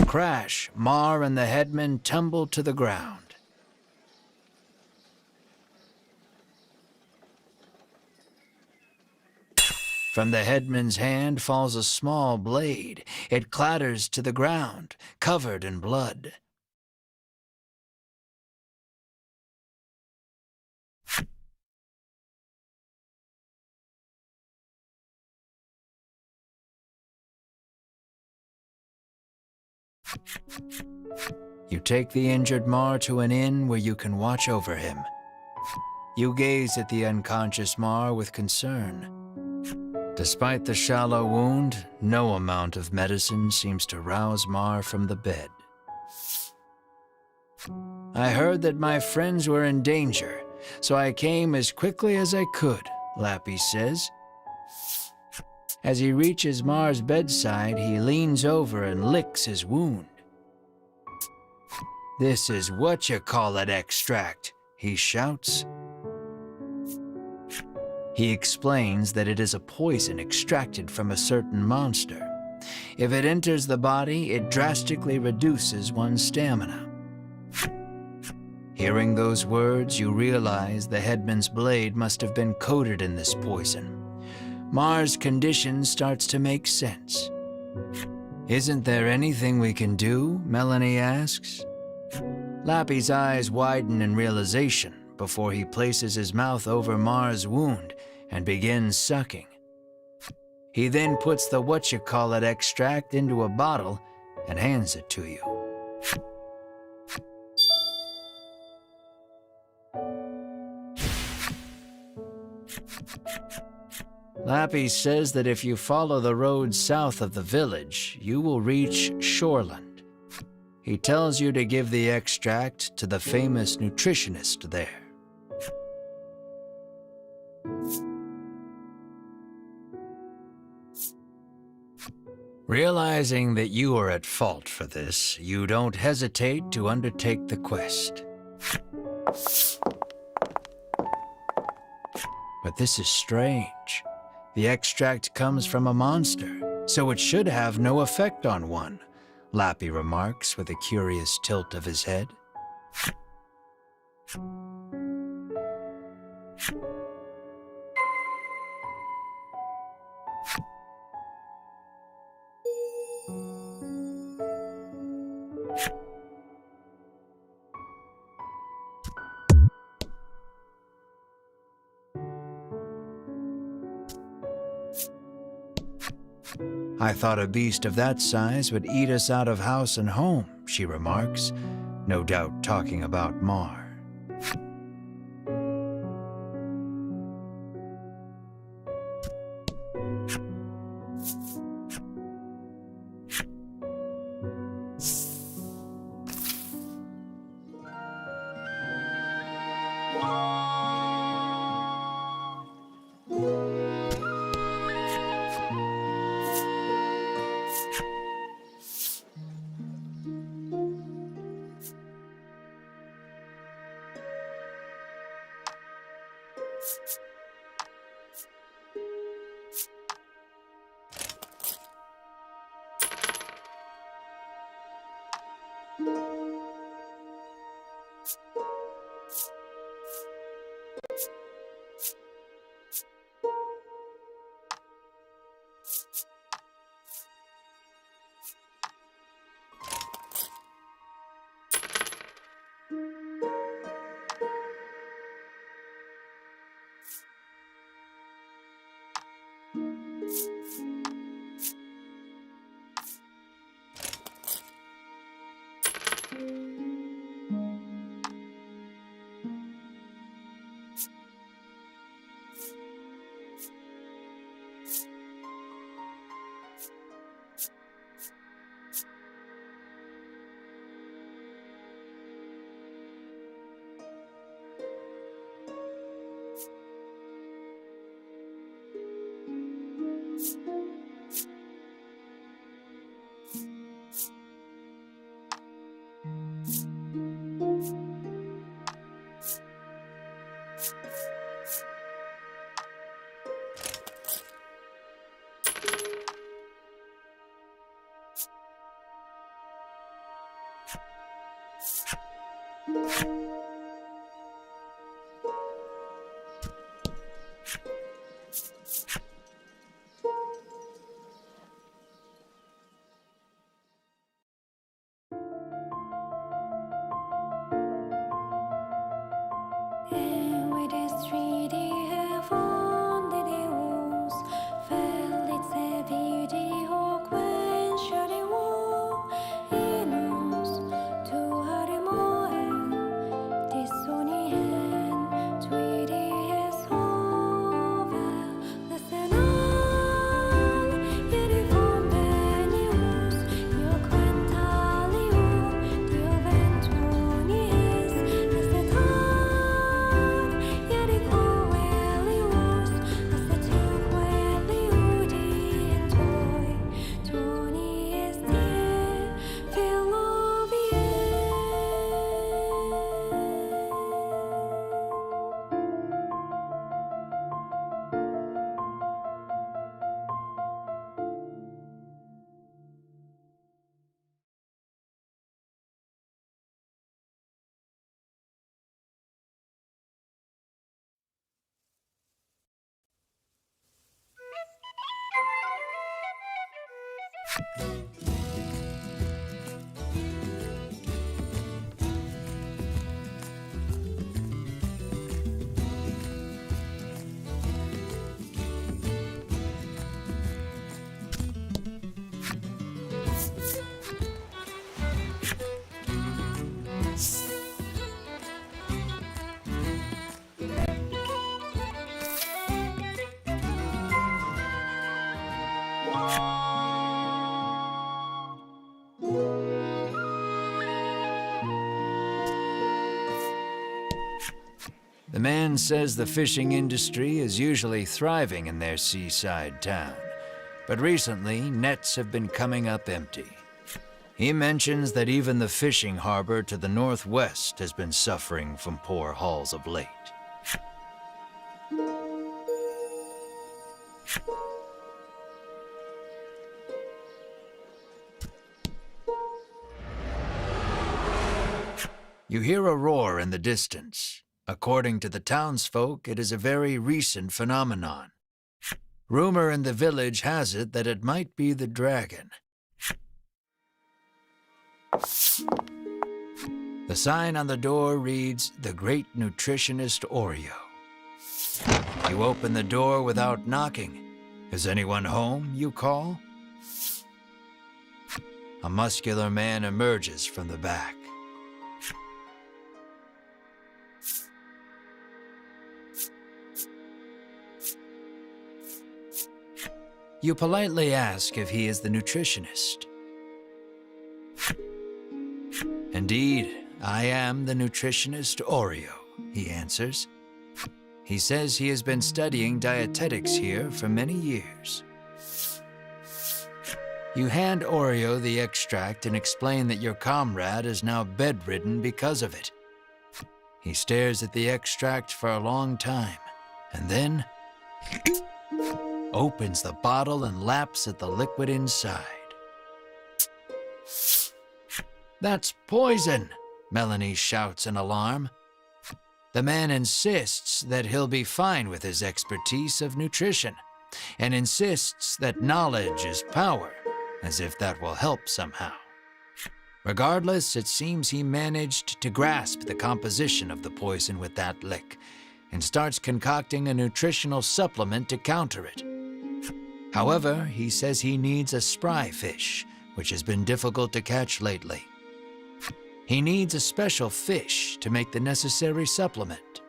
crash, Mar and the headman tumble to the ground. From the headman's hand falls a small blade. It clatters to the ground, covered in blood. You take the injured Mar to an inn where you can watch over him. You gaze at the unconscious Mar with concern. Despite the shallow wound, no amount of medicine seems to rouse Mar from the bed. I heard that my friends were in danger, so I came as quickly as I could, Lappy says. As he reaches Mar's bedside, he leans over and licks his wound. "This is what-you-call-it extract," he shouts. He explains that it is a poison extracted from a certain monster. If it enters the body, it drastically reduces one's stamina. Hearing those words, you realize the headman's blade must have been coated in this poison. Mar's condition starts to make sense. "Isn't there anything we can do?" Melanie asks. Lappy's eyes widen in realization before he places his mouth over Mar's wound and begins sucking. He then puts the what-you-call-it extract into a bottle and hands it to you. Lappy says that if you follow the road south of the village, you will reach Shoreland. He tells you to give the extract to the famous nutritionist there. Realizing that you are at fault for this, you don't hesitate to undertake the quest. But this is strange. The extract comes from a monster, so it should have no effect on one, Lappy remarks with a curious tilt of his head. "I thought a beast of that size would eat us out of house and home," she remarks, no doubt talking about Mar. With his 3D från det de hos väldigt sevig de och quencher de wo inos to hade moen de soni hen 3D is over listen on är det från Benios jag quentalio dio ventoni is listen on yet it really was as the two quelli udi and toy Tony is there feel of The man says the fishing industry is usually thriving in their seaside town, but recently nets have been coming up empty. He mentions that even the fishing harbor to the northwest has been suffering from poor hauls of late. You hear a roar in the distance. According to the townsfolk, it is a very recent phenomenon. Rumor in the village has it that it might be the dragon. The sign on the door reads, "The Great Nutritionist Oreo." You open the door without knocking. "Is anyone home?" you call. A muscular man emerges from the back. You politely ask if he is the nutritionist. "Indeed, I am the nutritionist Oreo," he answers. He says he has been studying dietetics here for many years. You hand Oreo the extract and explain that your comrade is now bedridden because of it. He stares at the extract for a long time, and then opens the bottle and laps at the liquid inside. "That's poison!" Melanie shouts in alarm. The man insists that he'll be fine with his expertise of nutrition, and insists that knowledge is power, as if that will help somehow. Regardless, it seems he managed to grasp the composition of the poison with that lick, and starts concocting a nutritional supplement to counter it. However, he says he needs a spry fish, which has been difficult to catch lately. He needs a special fish to make the necessary supplement.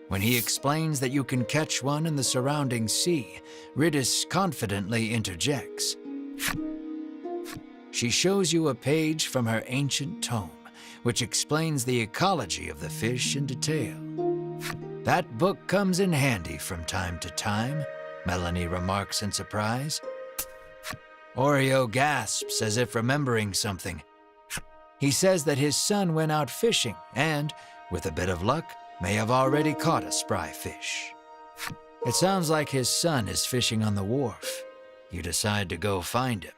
When he explains that you can catch one in the surrounding sea, Riddis confidently interjects. She shows you a page from her ancient tome, which explains the ecology of the fish in detail. "That book comes in handy from time to time," Melanie remarks in surprise. Oreo gasps as if remembering something. He says that his son went out fishing and, with a bit of luck, may have already caught a spry fish. It sounds like his son is fishing on the wharf. You decide to go find him.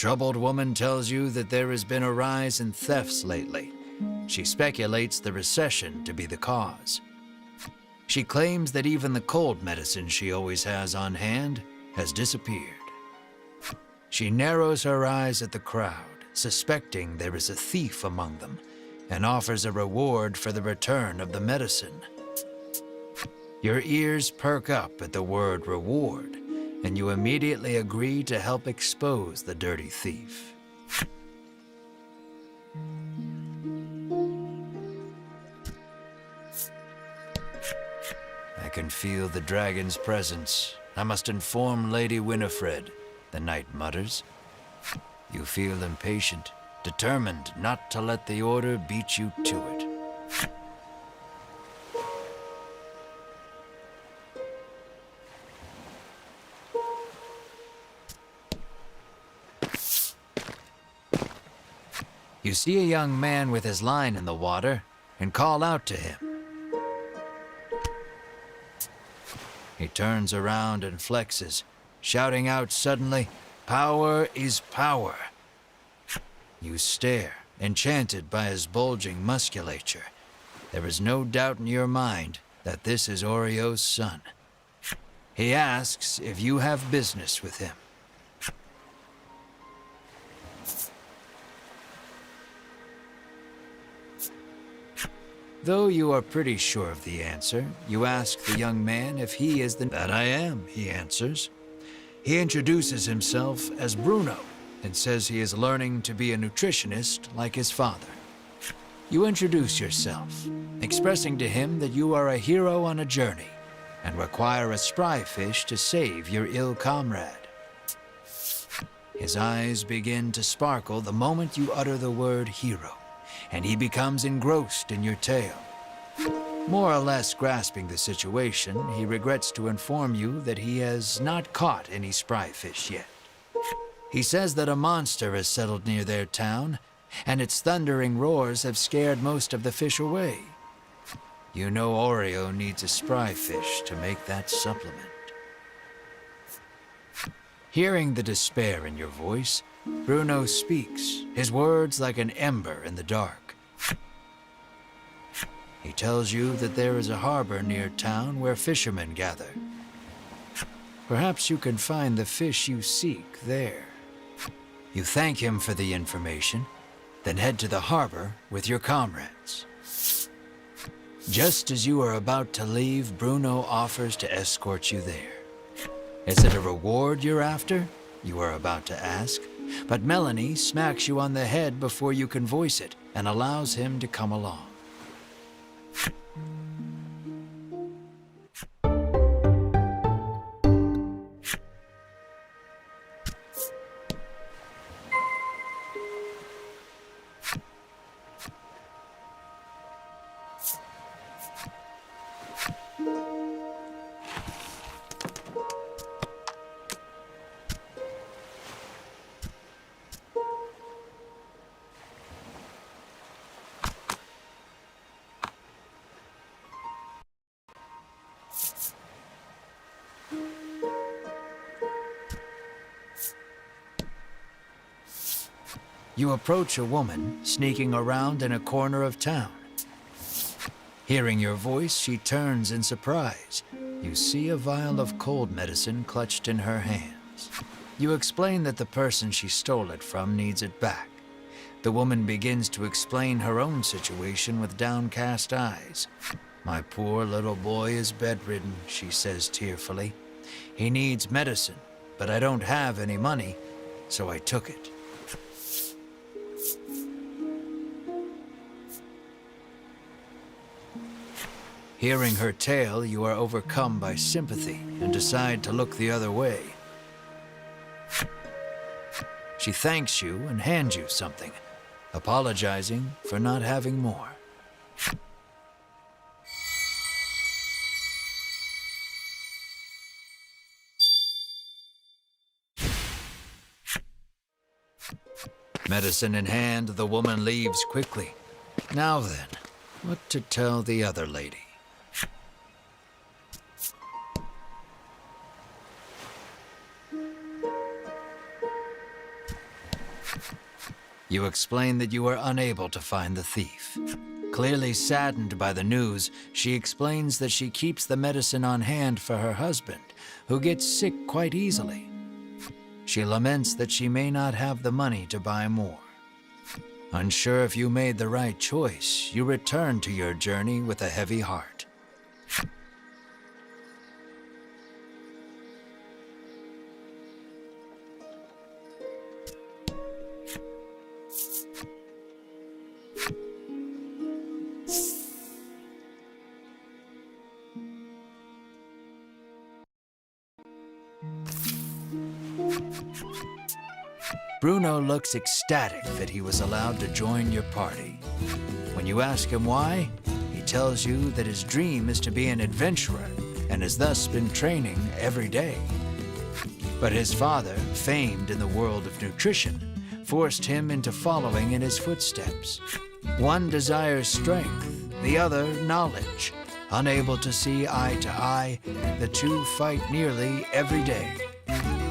troubled woman tells you that there has been a rise in thefts lately. She speculates the recession to be the cause. She claims that even the cold medicine she always has on hand has disappeared. She narrows her eyes at the crowd, suspecting there is a thief among them, and offers a reward for the return of the medicine. Your ears perk up at the word reward, and you immediately agree to help expose the dirty thief. I can feel the dragon's presence. I must inform Lady Winifred, the knight mutters. You feel impatient, determined not to let the order beat you to it. You see a young man with his line in the water and call out to him. He turns around and flexes, shouting out suddenly, "Power is power." You stare, enchanted by his bulging musculature. There is no doubt in your mind that this is Oreo's son. He asks if you have business with him. Though you are pretty sure of the answer, you ask the young man if he is the... "That I am," he answers. He introduces himself as Bruno and says he is learning to be a nutritionist like his father. You introduce yourself, expressing to him that you are a hero on a journey and require a spry fish to save your ill comrade. His eyes begin to sparkle the moment you utter the word hero, and he becomes engrossed in your tale. More or less grasping the situation, he regrets to inform you that he has not caught any spry fish yet. He says that a monster has settled near their town, and its thundering roars have scared most of the fish away. You know Oreo needs a spry fish to make that supplement. Hearing the despair in your voice, Bruno speaks, his words like an ember in the dark. He tells you that there is a harbor near town where fishermen gather. Perhaps you can find the fish you seek there. You thank him for the information, then head to the harbor with your comrades. Just as you are about to leave, Bruno offers to escort you there. Is it a reward you're after? You are about to ask, but Melanie smacks you on the head before you can voice it and allows him to come along. You approach a woman sneaking around in a corner of town. Hearing your voice, she turns in surprise. You see a vial of cold medicine clutched in her hands. You explain that the person she stole it from needs it back. The woman begins to explain her own situation with downcast eyes. "My poor little boy is bedridden," she says tearfully. "He needs medicine, but I don't have any money, so I took it." Hearing her tale, you are overcome by sympathy and decide to look the other way. She thanks you and hands you something, apologizing for not having more. Medicine in hand, the woman leaves quickly. Now then, what to tell the other lady? You explain that you are unable to find the thief. Clearly saddened by the news, she explains that she keeps the medicine on hand for her husband, who gets sick quite easily. She laments that she may not have the money to buy more. Unsure if you made the right choice, you return to your journey with a heavy heart. Bruno looks ecstatic that he was allowed to join your party. When you ask him why, he tells you that his dream is to be an adventurer and has thus been training every day. But his father, famed in the world of nutrition, forced him into following in his footsteps. One desires strength, the other knowledge. Unable to see eye to eye, the two fight nearly every day.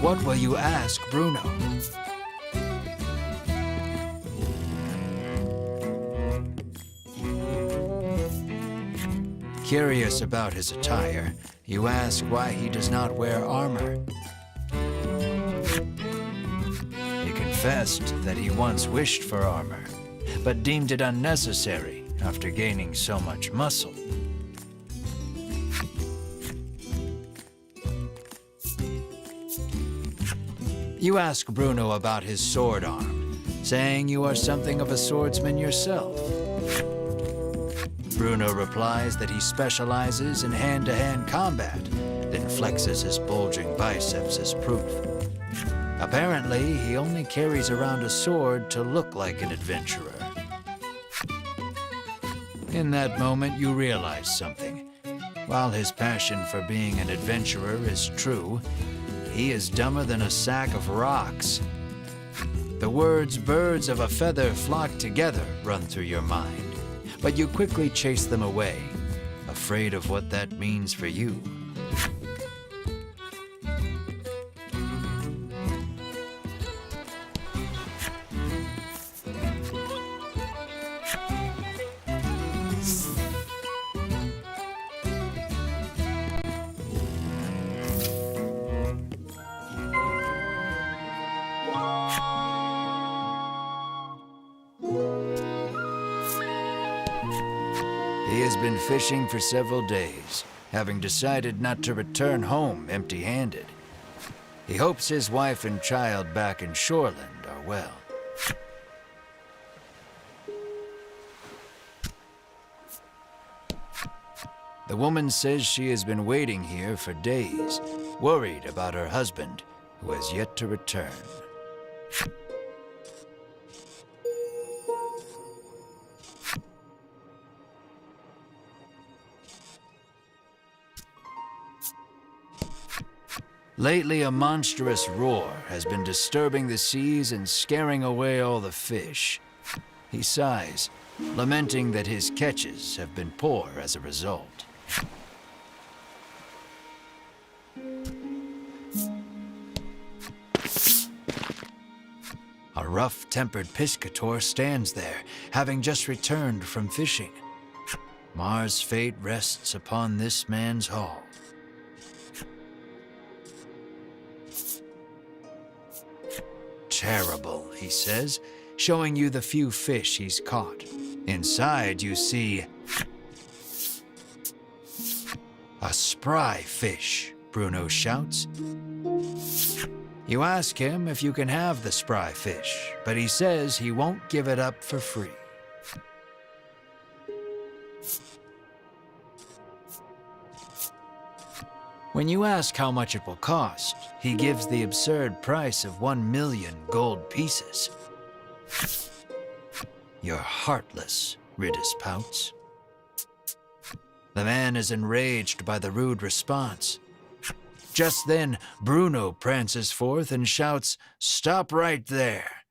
What will you ask Bruno? Curious about his attire, you ask why he does not wear armor. He confessed that he once wished for armor, but deemed it unnecessary after gaining so much muscle. You ask Bruno about his sword arm, saying you are something of a swordsman yourself. Bruno replies that he specializes in hand-to-hand combat, then flexes his bulging biceps as proof. Apparently, he only carries around a sword to look like an adventurer. In that moment, you realize something. While his passion for being an adventurer is true, he is dumber than a sack of rocks. The words "birds of a feather flock together" run through your mind, but you quickly chase them away, afraid of what that means for you. He has been fishing for several days, having decided not to return home empty-handed. He hopes his wife and child back in Shoreland are well. The woman says she has been waiting here for days, worried about her husband, who has yet to return. Lately, a monstrous roar has been disturbing the seas and scaring away all the fish. He sighs, lamenting that his catches have been poor as a result. A rough-tempered piscator stands there, having just returned from fishing. Mars' fate rests upon this man's haul. Terrible, he says, showing you the few fish he's caught. Inside, you see a spry fish, Bruno shouts. You ask him if you can have the spry fish, but he says he won't give it up for free. When you ask how much it will cost, he gives the absurd price of 1,000,000 gold pieces. You're heartless, Ridis pouts. The man is enraged by the rude response. Just then, Bruno prances forth and shouts, "Stop right there!"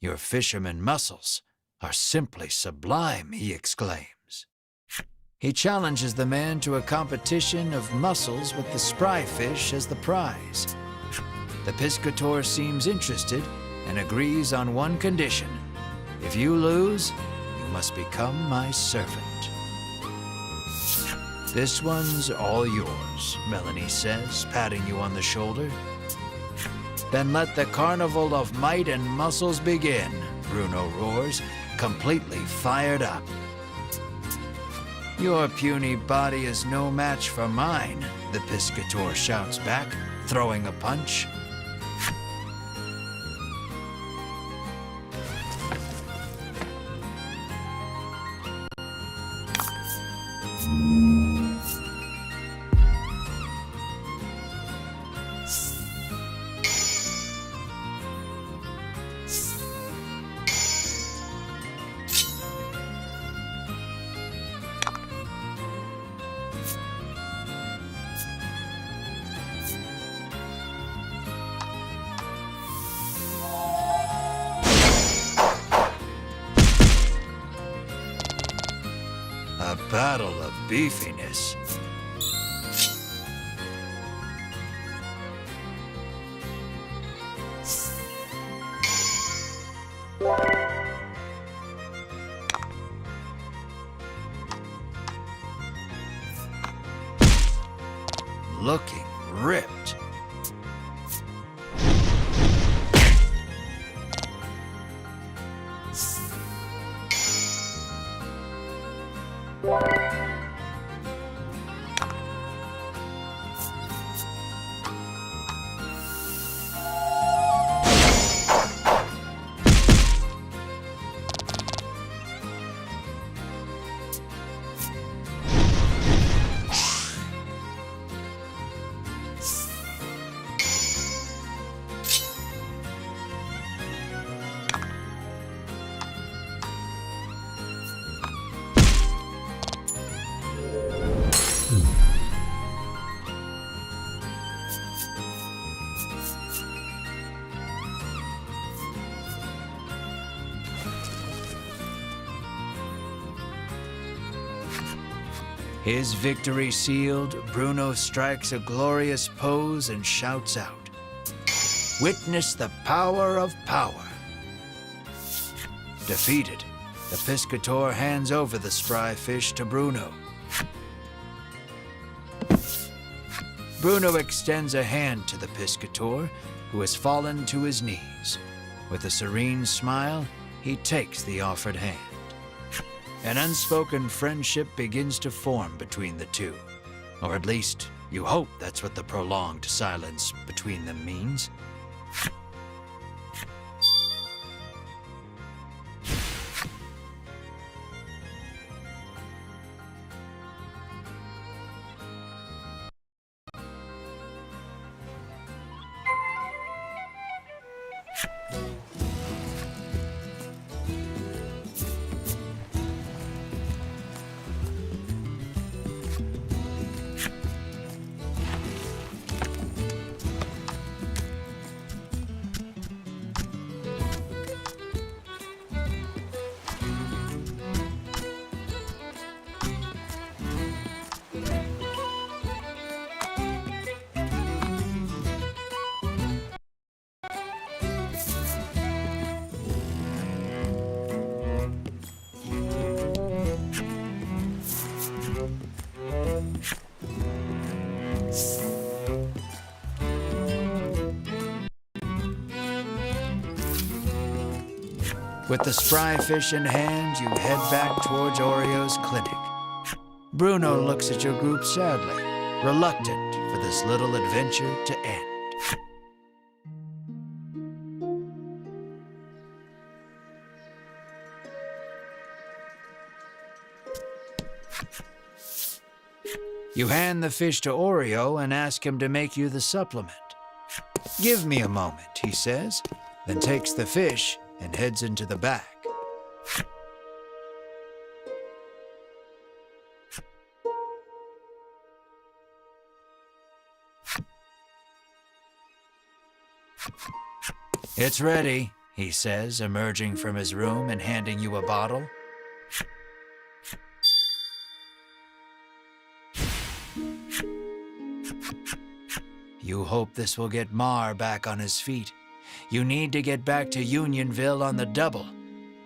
Your fisherman muscles are simply sublime, he exclaims. He challenges the man to a competition of muscles with the spry fish as the prize. The piscator seems interested and agrees on one condition. If you lose, you must become my servant. This one's all yours, Melanie says, patting you on the shoulder. Then let the carnival of might and muscles begin, Bruno roars, completely fired up. Your puny body is no match for mine, the Piscator shouts back, throwing a punch. A battle of beefiness. Looking ripped. His victory sealed, Bruno strikes a glorious pose and shouts out, "Witness the power of power." Defeated, the Piscator hands over the spry fish to Bruno. Bruno extends a hand to the Piscator, who has fallen to his knees. With a serene smile, he takes the offered hand. An unspoken friendship begins to form between the two. Or at least, you hope that's what the prolonged silence between them means. With the spry fish in hand, you head back towards Oreo's clinic. Bruno looks at your group sadly, reluctant for this little adventure to end. You hand the fish to Oreo and ask him to make you the supplement. "Give me a moment," he says, then takes the fish and heads into the back. "It's ready," he says, emerging from his room and handing you a bottle. You hope this will get Mar back on his feet, You need to get back to Unionville on the double.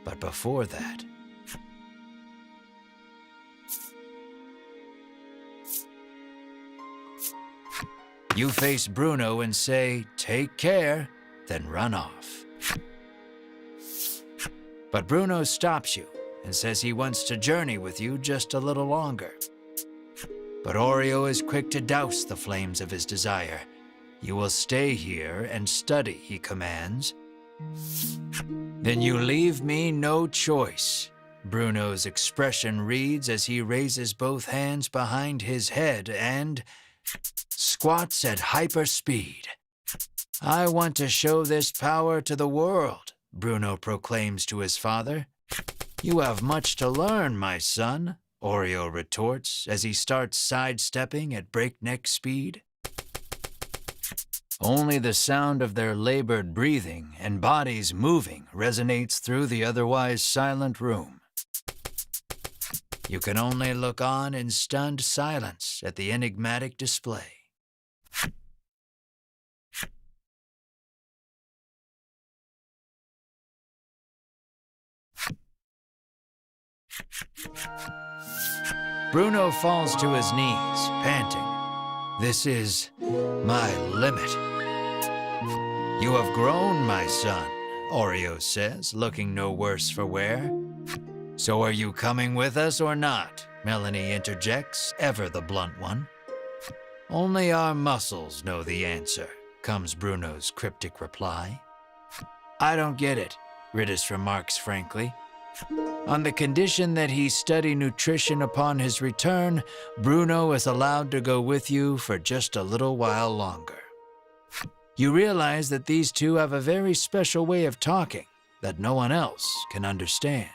But before that, you face Bruno and say, "Take care," then run off. But Bruno stops you and says he wants to journey with you just a little longer. But Oreo is quick to douse the flames of his desire. "You will stay here and study," he commands. "Then you leave me no choice," Bruno's expression reads as he raises both hands behind his head and squats at hyper speed. "I want to show this power to the world," Bruno proclaims to his father. "You have much to learn, my son," Oreo retorts as he starts sidestepping at breakneck speed. Only the sound of their labored breathing and bodies moving resonates through the otherwise silent room. You can only look on in stunned silence at the enigmatic display. Bruno falls to his knees, panting. "This is my limit." "You have grown, my son," Oreo says, looking no worse for wear. "So are you coming with us or not?" Melanie interjects, ever the blunt one. "Only our muscles know the answer," comes Bruno's cryptic reply. "I don't get it," Ridis remarks frankly. On the condition that he study nutrition upon his return, Bruno is allowed to go with you for just a little while longer. You realize that these two have a very special way of talking that no one else can understand.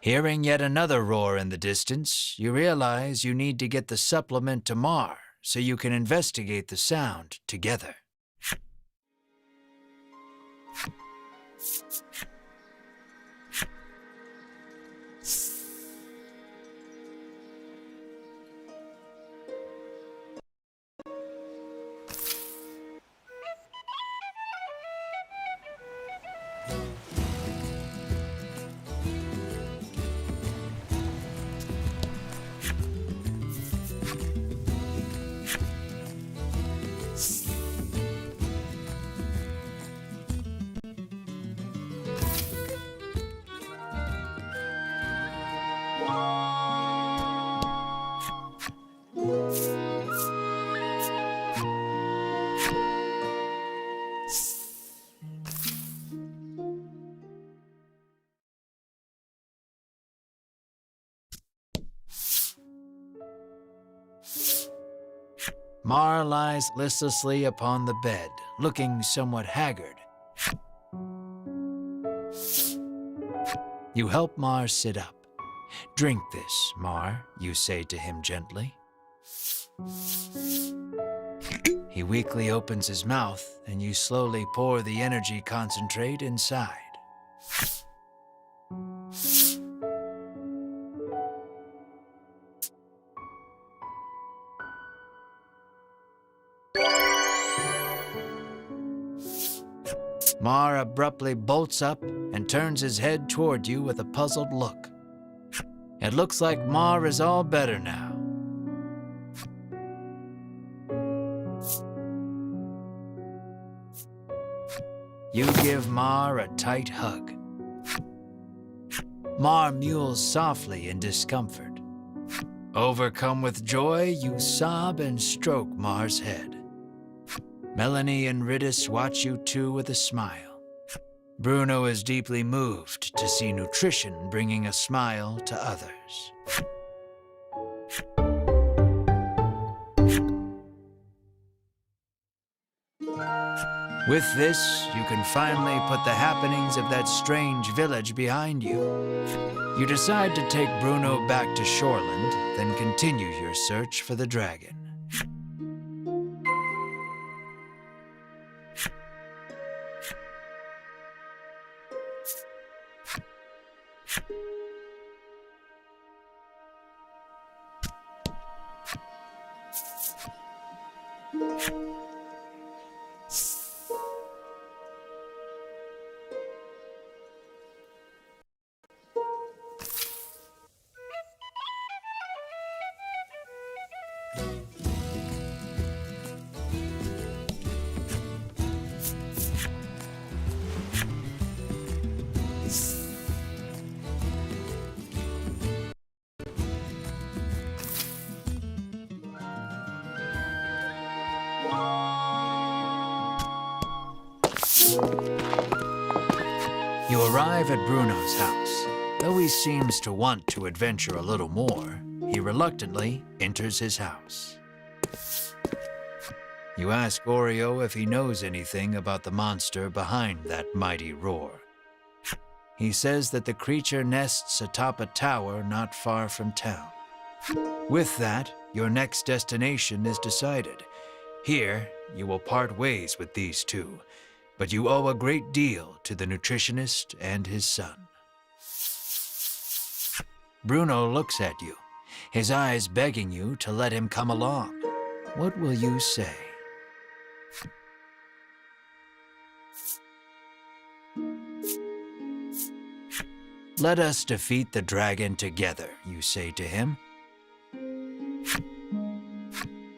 Hearing yet another roar in the distance, you realize you need to get the supplement to Mar so you can investigate the sound together. Mar lies listlessly upon the bed, looking somewhat haggard. You help Mar sit up. "Drink this, Mar," you say to him gently. He weakly opens his mouth, and you slowly pour the energy concentrate inside. Mar abruptly bolts up and turns his head toward you with a puzzled look. It looks like Mar is all better now. You give Mar a tight hug. Mar mews softly in discomfort. Overcome with joy, you sob and stroke Mar's head. Melanie and Ridis watch you two with a smile. Bruno is deeply moved to see nutrition bringing a smile to others. With this, you can finally put the happenings of that strange village behind you. You decide to take Bruno back to Shoreland, then continue your search for the dragon. You arrive at Bruno's house. Though he seems to want to adventure a little more, he reluctantly enters his house. You ask Oreo if he knows anything about the monster behind that mighty roar. He says that the creature nests atop a tower not far from town. With that, your next destination is decided. Here, you will part ways with these two, but you owe a great deal to the nutritionist and his son. Bruno looks at you, his eyes begging you to let him come along. What will you say? Let us defeat the dragon together, you say to him.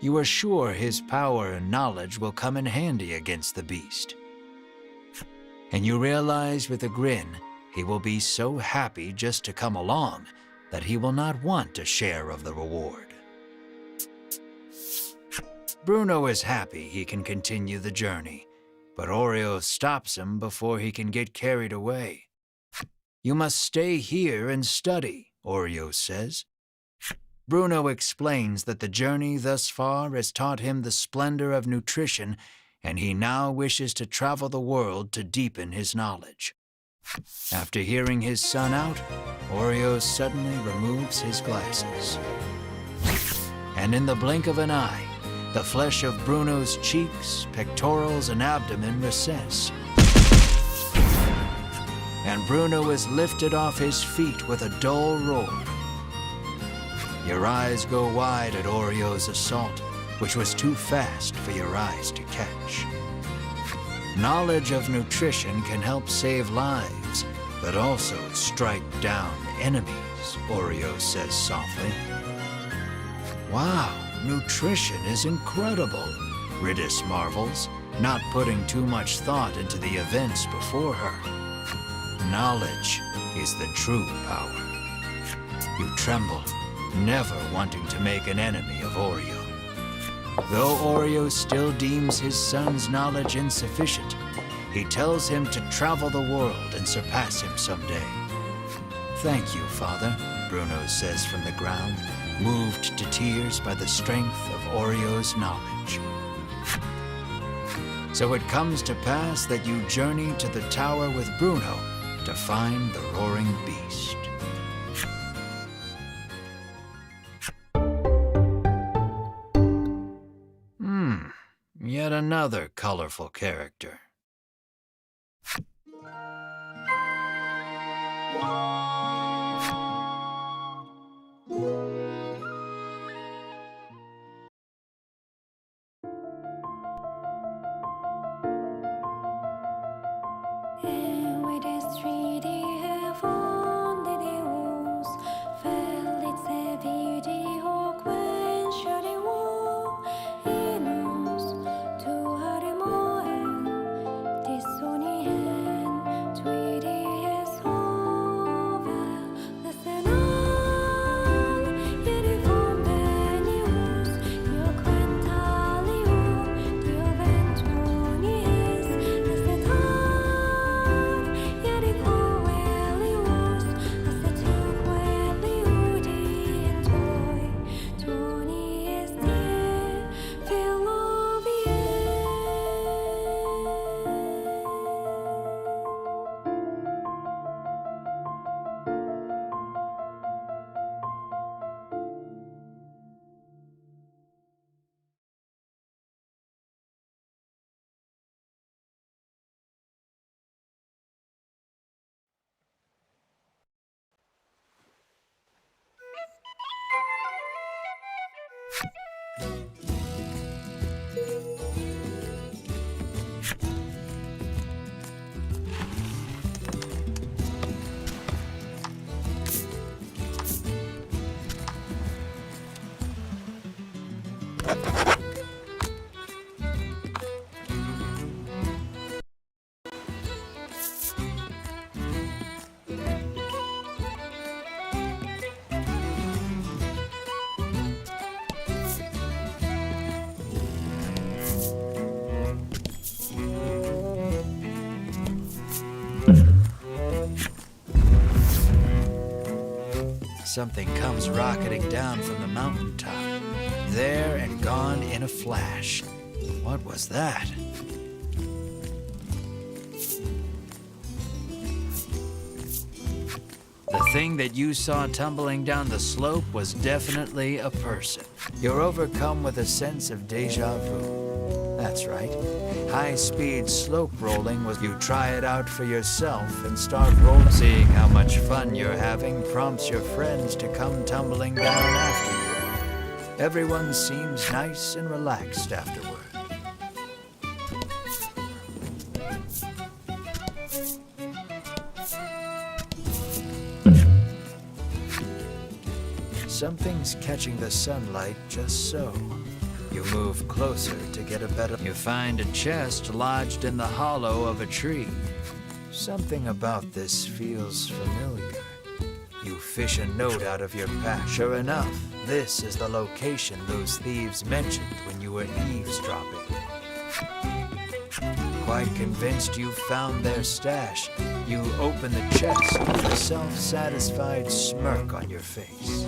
You are sure his power and knowledge will come in handy against the beast. And you realize with a grin, he will be so happy just to come along that he will not want a share of the reward. Bruno is happy he can continue the journey, but Oreo stops him before he can get carried away. You must stay here and study, Oreo says. Bruno explains that the journey thus far has taught him the splendor of nutrition, and he now wishes to travel the world to deepen his knowledge. After hearing his son out, Oreo suddenly removes his glasses. And in the blink of an eye, the flesh of Bruno's cheeks, pectorals, and abdomen recess. And Bruno is lifted off his feet with a dull roar. Your eyes go wide at Oreo's assault, which was too fast for your eyes to catch. Knowledge of nutrition can help save lives, but also strike down enemies, Oreo says softly. Wow, nutrition is incredible, Ridis marvels, not putting too much thought into the events before her. Knowledge is the true power. You tremble, never wanting to make an enemy of Oreo. Though Oreo still deems his son's knowledge insufficient, he tells him to travel the world and surpass him someday. Thank you, Father, Bruno says from the ground, moved to tears by the strength of Oreo's knowledge. So it comes to pass that you journey to the tower with Bruno to find the roaring beast. Yet another colorful character. With this 3D heaven, det oss väldigt sevidi och quenchade war in oss to harmoen dissonien 3D is over listen on yeri von benius io quentalio dio ventonies listen on yeri coelius listen to coeliudi and toy Tony is dear Philovie. Something comes rocketing down from the mountaintop. There and gone in a flash. What was that? The thing that you saw tumbling down the slope was definitely a person. You're overcome with a sense of deja vu. That's right. High-speed slope rolling was you try it out for yourself and start rolling. Seeing how much fun you're having prompts your friends to come tumbling down after you. Everyone seems nice and relaxed afterward. Something's catching the sunlight just so. You move closer to get a better... You find a chest lodged in the hollow of a tree. Something about this feels familiar. You fish a note out of your pack. Sure enough, this is the location those thieves mentioned when you were eavesdropping. Quite convinced you've found their stash, you open the chest with a self-satisfied smirk on your face.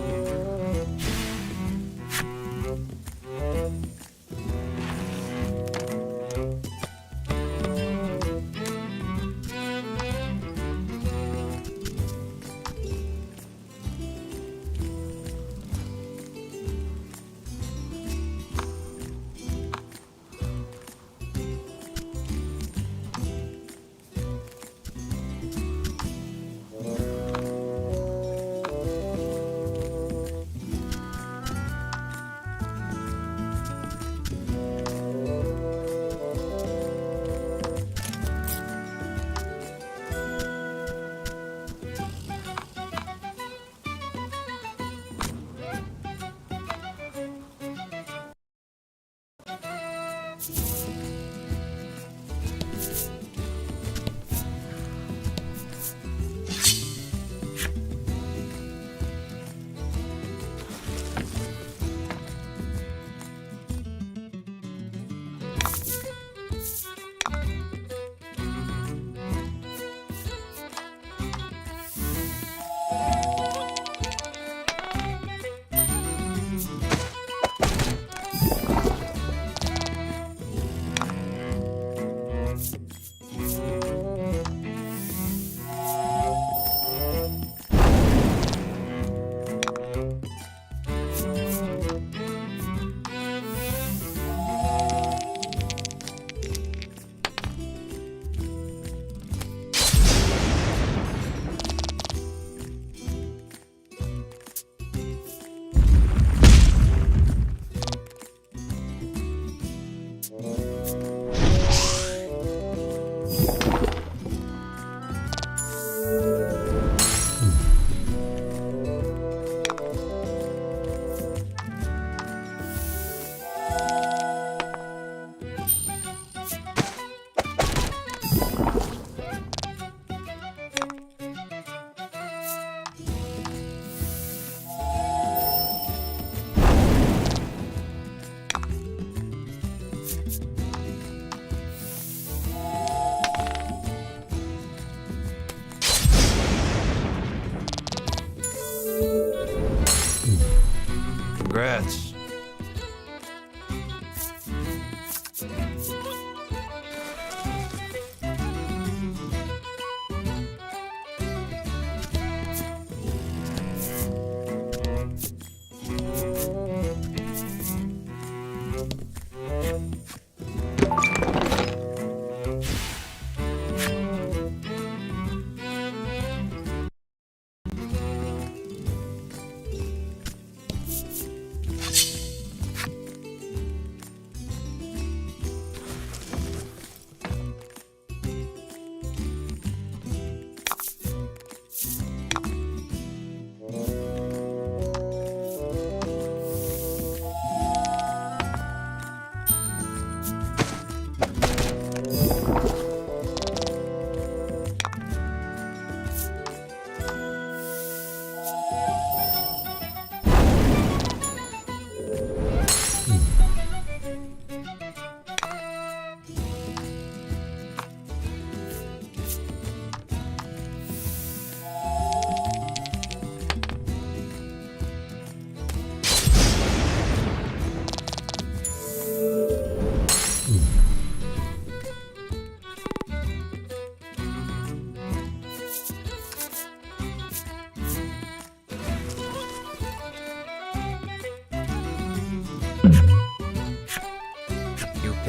Congrats.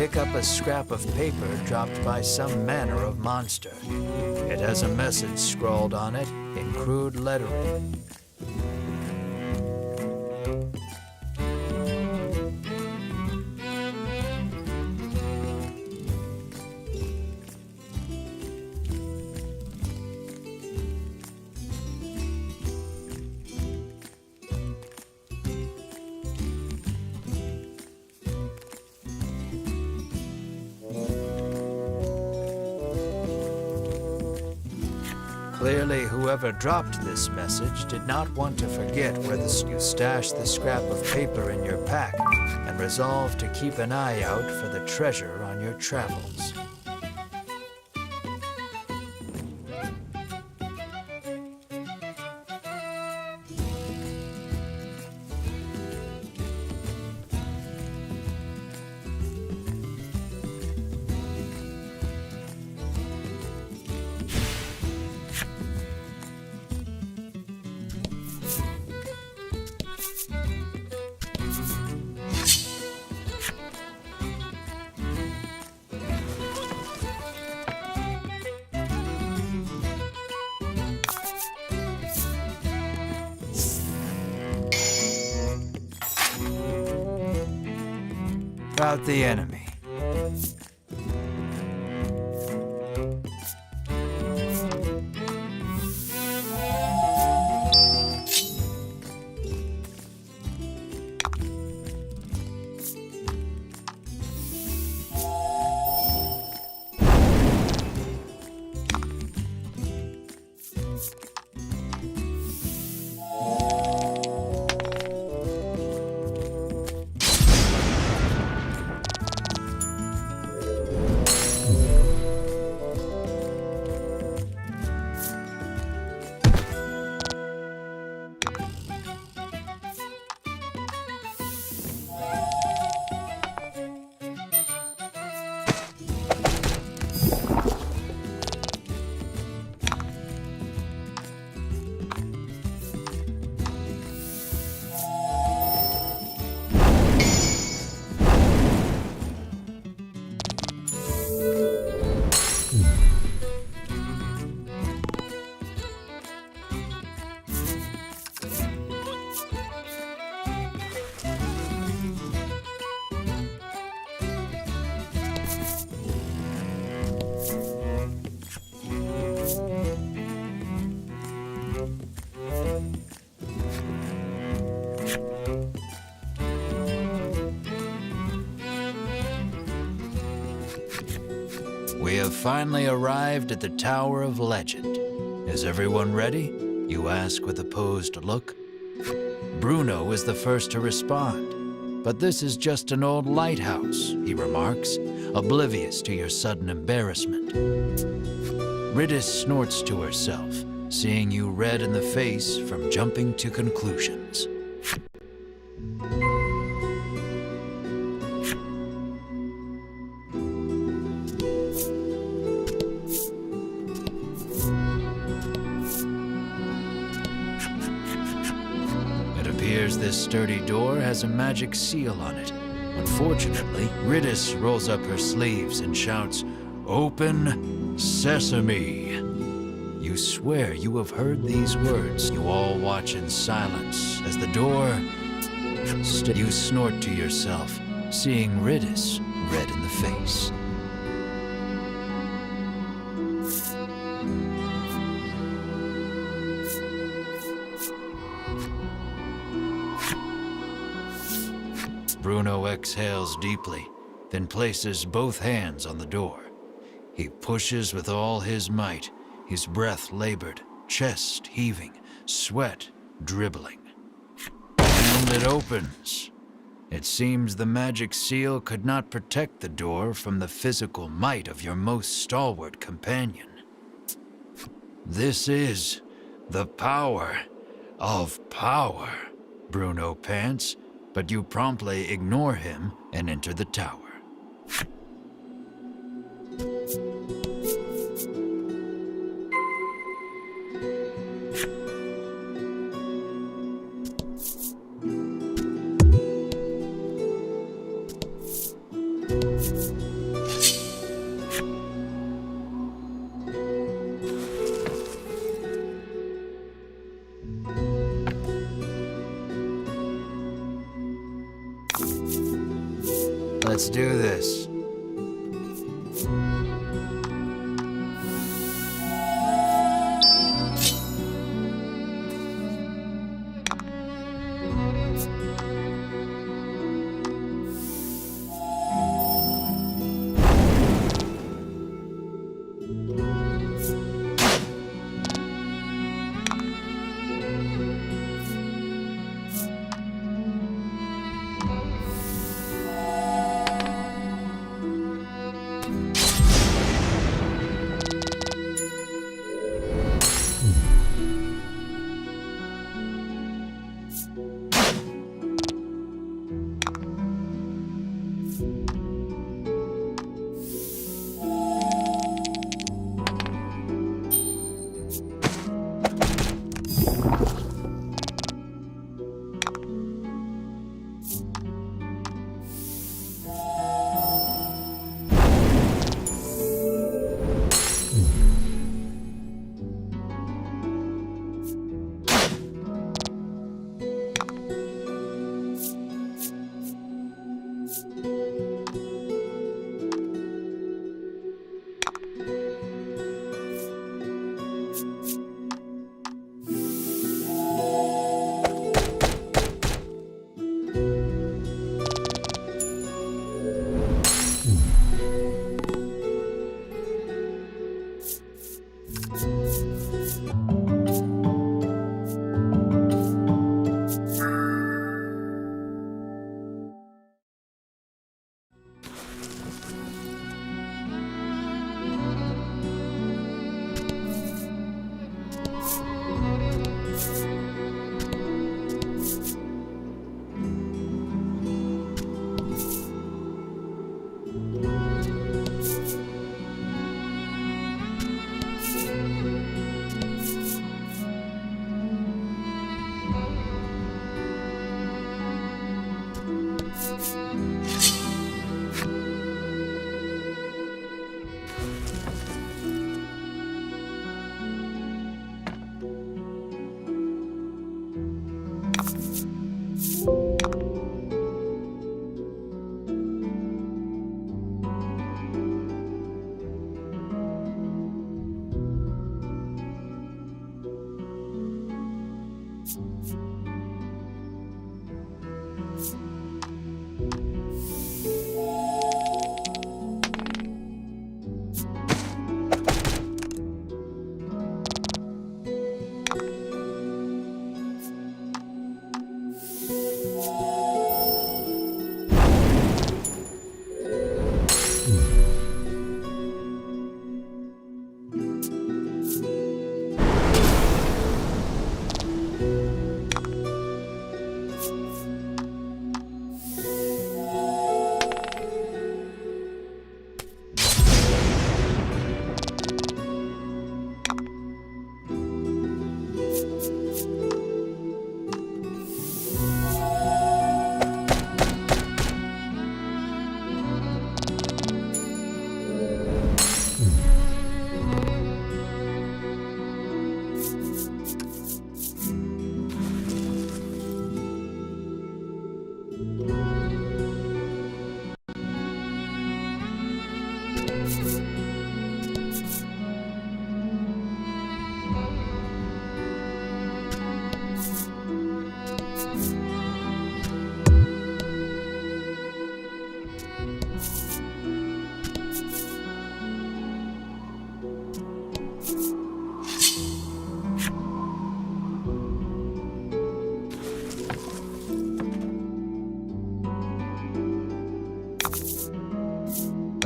pick up a scrap of paper dropped by some manner of monster. It has a message scrawled on it in crude lettering. Clearly, whoever dropped this message did not want to forget where you stashed the scrap of paper in your pack and resolved to keep an eye out for the treasure on your travels. About the enemy. We have finally arrived at the Tower of Legend. Is everyone ready? You ask with a posed look. Bruno is the first to respond. But this is just an old lighthouse, he remarks, oblivious to your sudden embarrassment. Riddis snorts to herself, seeing you red in the face from jumping to conclusions. This sturdy door has a magic seal on it. Unfortunately, Riddis rolls up her sleeves and shouts, "Open Sesame!" You swear you have heard these words. You all watch in silence as the door... You snort to yourself, seeing Riddis red in the face. Bruno exhales deeply, then places both hands on the door. He pushes with all his might, his breath labored, chest heaving, sweat dribbling. And it opens. It seems the magic seal could not protect the door from the physical might of your most stalwart companion. This is the power of power, Bruno pants, but you promptly ignore him and enter the tower. Let's do this.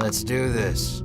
Let's do this.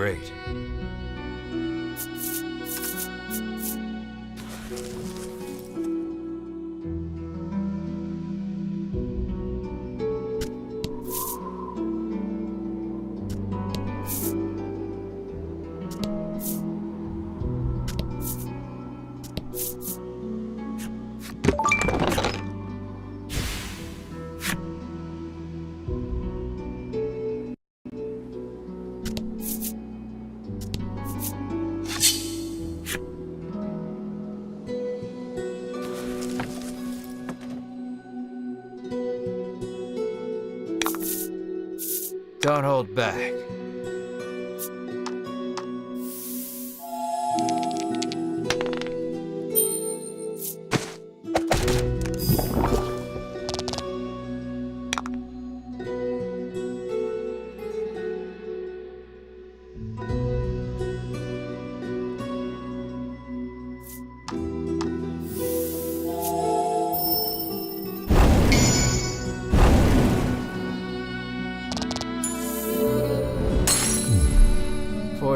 Great. Don't hold back.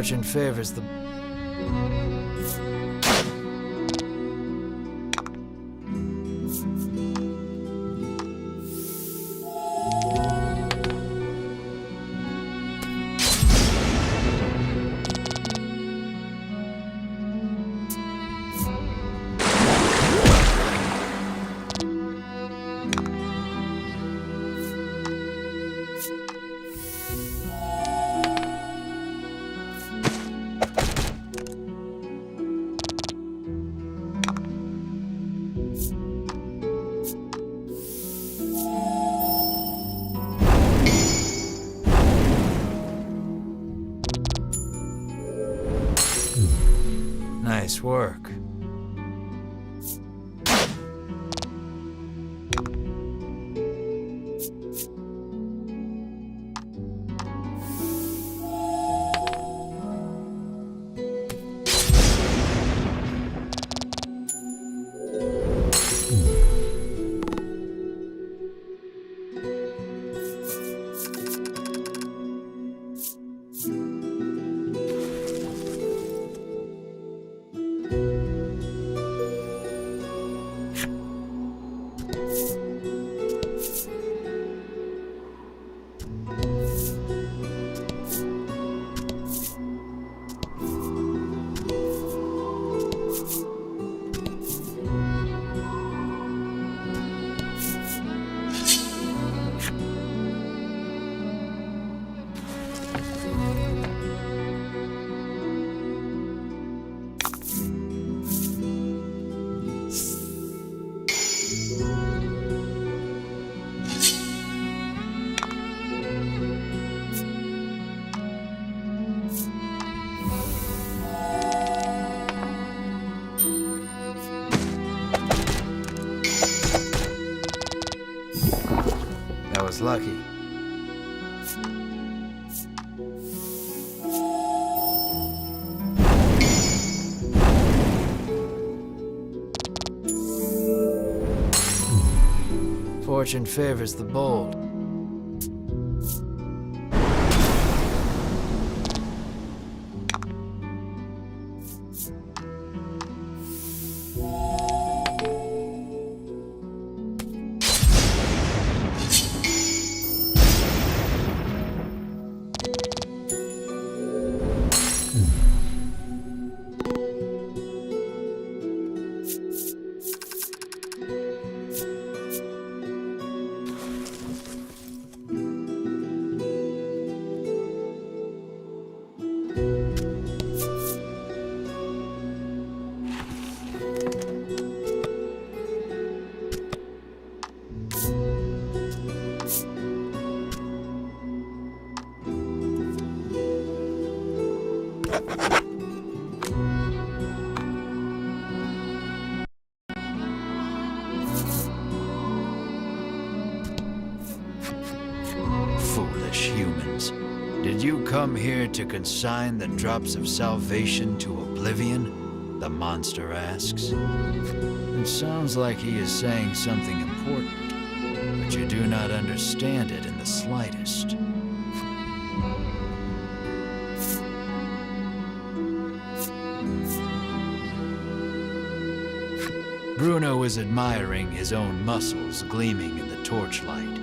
Fortune favors the... Nice work. That was lucky. Fortune favors the bold. Foolish humans. Did you come here to consign the drops of salvation to oblivion? The monster asks. It sounds like he is saying something important, but you do not understand it in the slightest. Bruno was admiring his own muscles gleaming in the torchlight.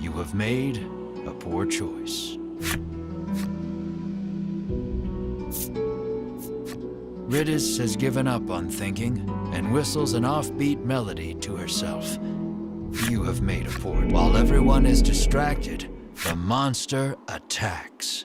You have made a poor choice. Riddis has given up on thinking and whistles an offbeat melody to herself. You have made a poor. While everyone is distracted, the monster attacks.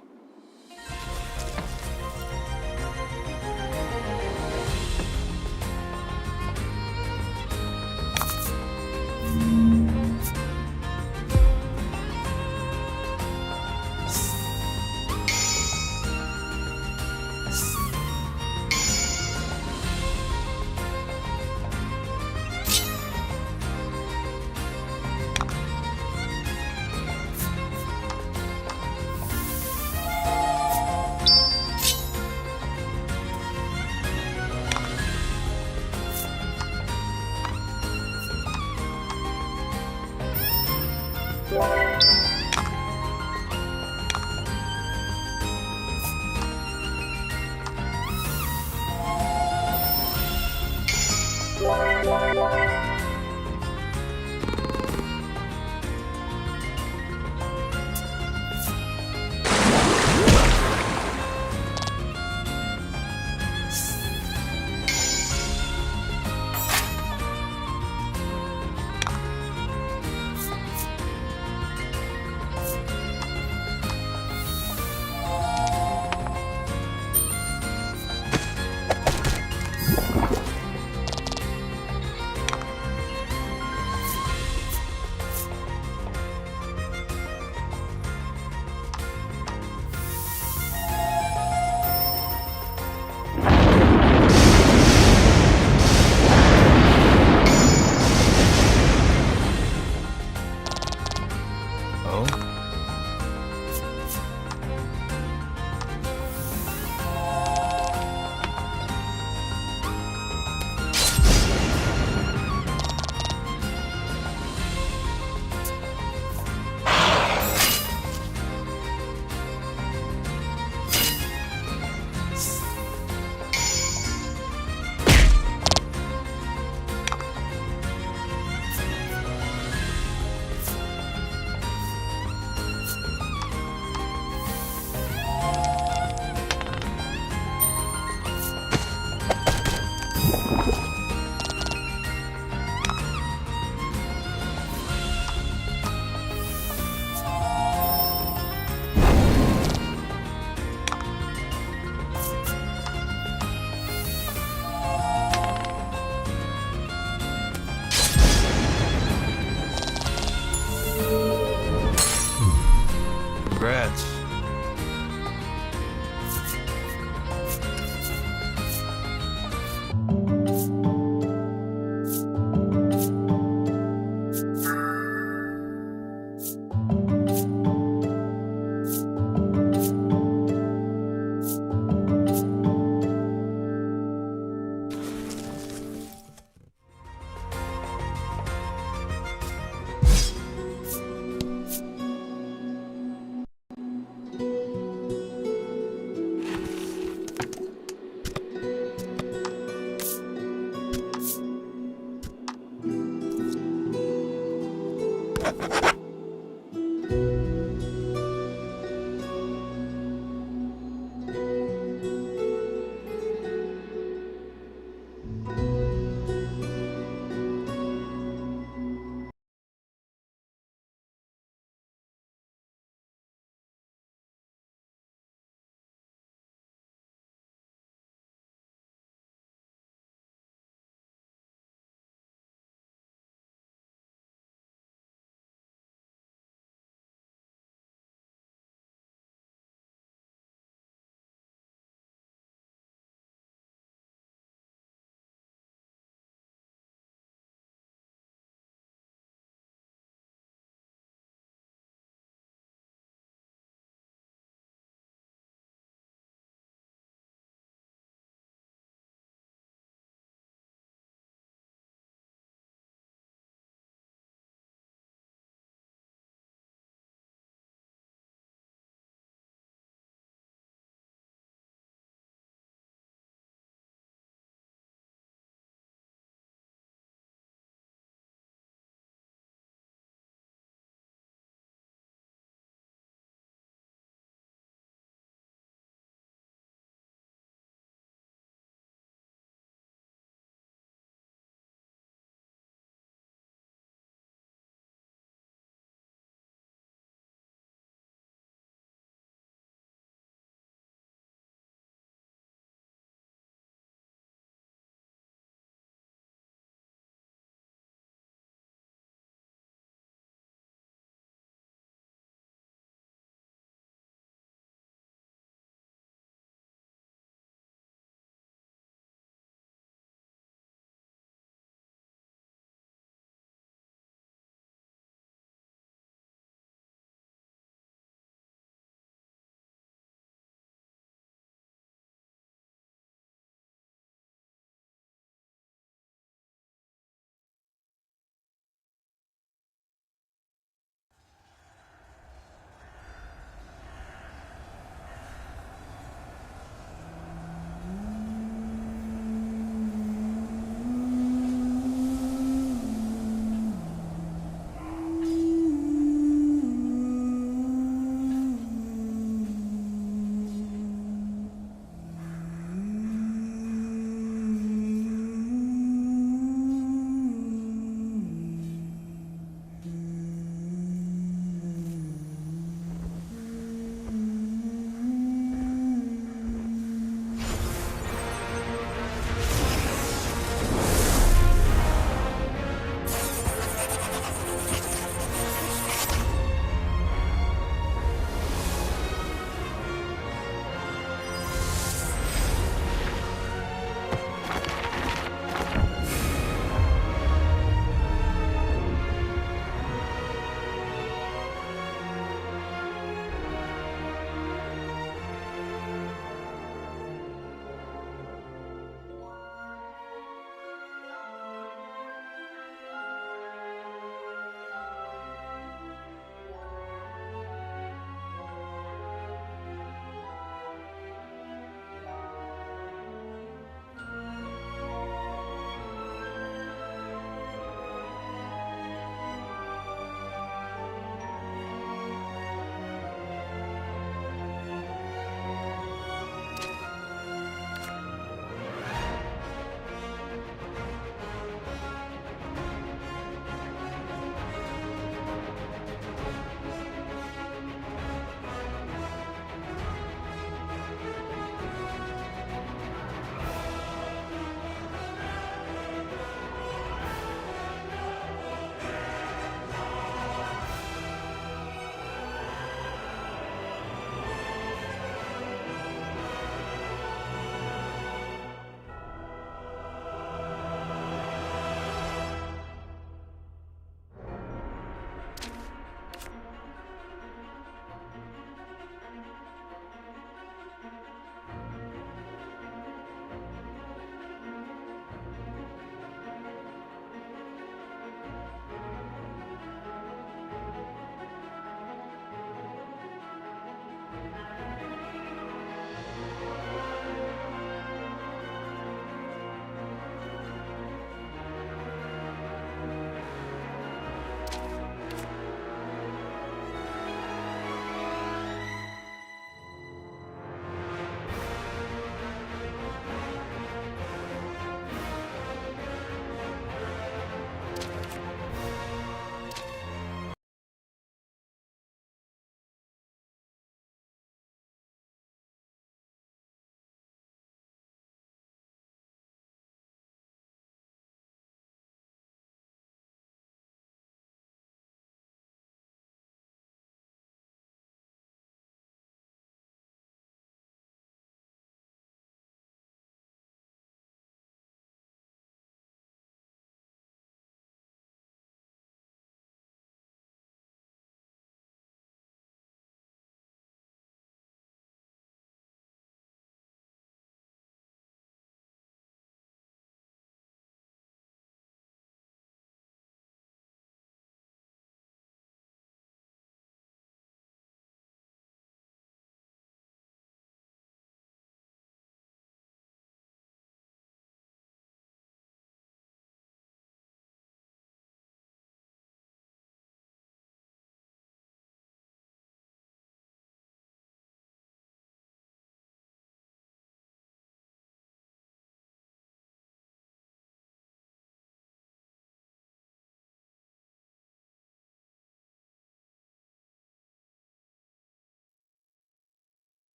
Congrats.